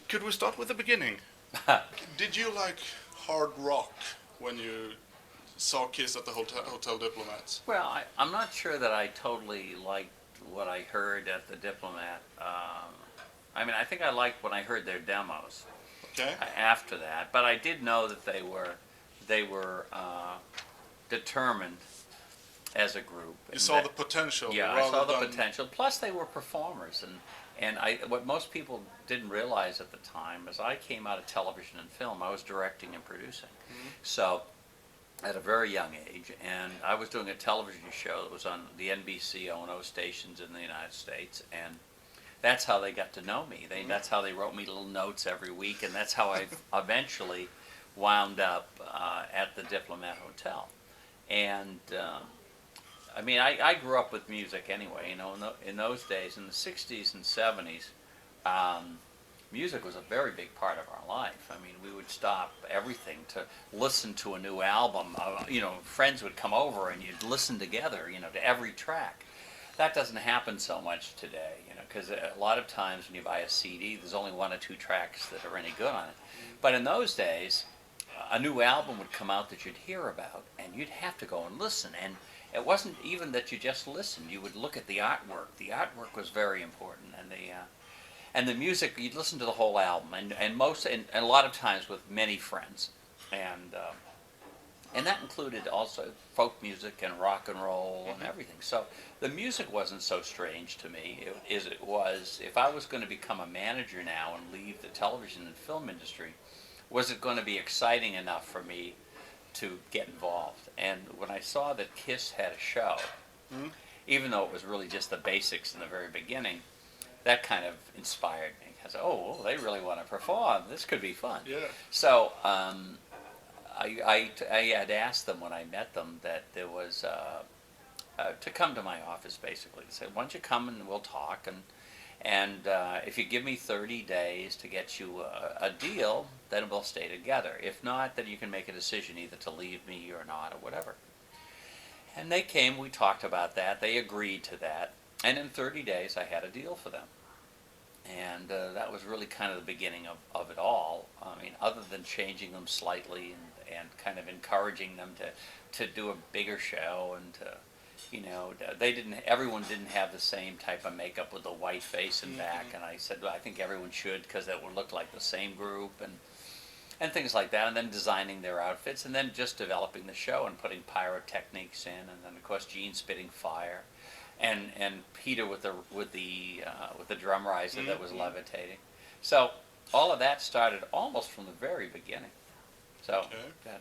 Could we start with the beginning? Did you like hard rock when you saw Kiss at the Hotel Diplomat? Well, I'm not sure that I totally liked what I heard at the Diplomat. I mean, I think I liked when I heard their demos Okay. after that, but I did know that they were determined as a group. You saw the potential. Yeah, I saw the potential. Plus, they were performers, and what most people didn't realize at the time is I came out of television and film. I was directing and producing, so at a very young age, and I was doing a television show that was on the NBC O&O stations in the United States, and that's how they got to know me. That's how they wrote me little notes every week, and that's how I eventually wound up at the Diplomat Hotel. And I mean, I grew up with music anyway. You know, in those days, in the '60s and '70s, music was a very big part of our life. I mean, we would stop everything to listen to a new album. You know, friends would come over and you'd listen together, you know, to every track. That doesn't happen so much today, you know, because a lot of times when you buy a CD, there's only one or two tracks that are any good on it. But in those days, a new album would come out that you'd hear about, and you'd have to go and listen. And it wasn't even that you just listened. You would look at the artwork. The artwork was very important, and the music. You'd listen to the whole album, and a lot of times with many friends, and that included also folk music and rock and roll and everything. So the music wasn't so strange to me as it was if I was going to become a manager now and leave the television and film industry. Was it going to be exciting enough for me to get involved? And when I saw that Kiss had a show, even though it was really just the basics in the very beginning, that kind of inspired me. I said, oh, well, they really want to perform. This could be fun. Yeah. So I had asked them when I met them that there was to come to my office basically. They said, why don't you come and we'll talk, and if you give me 30 days to get you a deal, then we'll stay together. If not, then you can make a decision either to leave me or not or whatever. And they came, we talked about that, they agreed to that, and in 30 days I had a deal for them. And that was really kind of the beginning of it all. I mean, other than changing them slightly and kind of encouraging them to do a bigger show and to, you know, everyone didn't have the same type of makeup with the white face and back, and I said, well, I think everyone should because that would look like the same group and things like that, and then designing their outfits, and then just developing the show and putting pyrotechnics in, and then of course Gene spitting fire, and Peter with the drum riser that was levitating. So all of that started almost from the very beginning. So. Okay.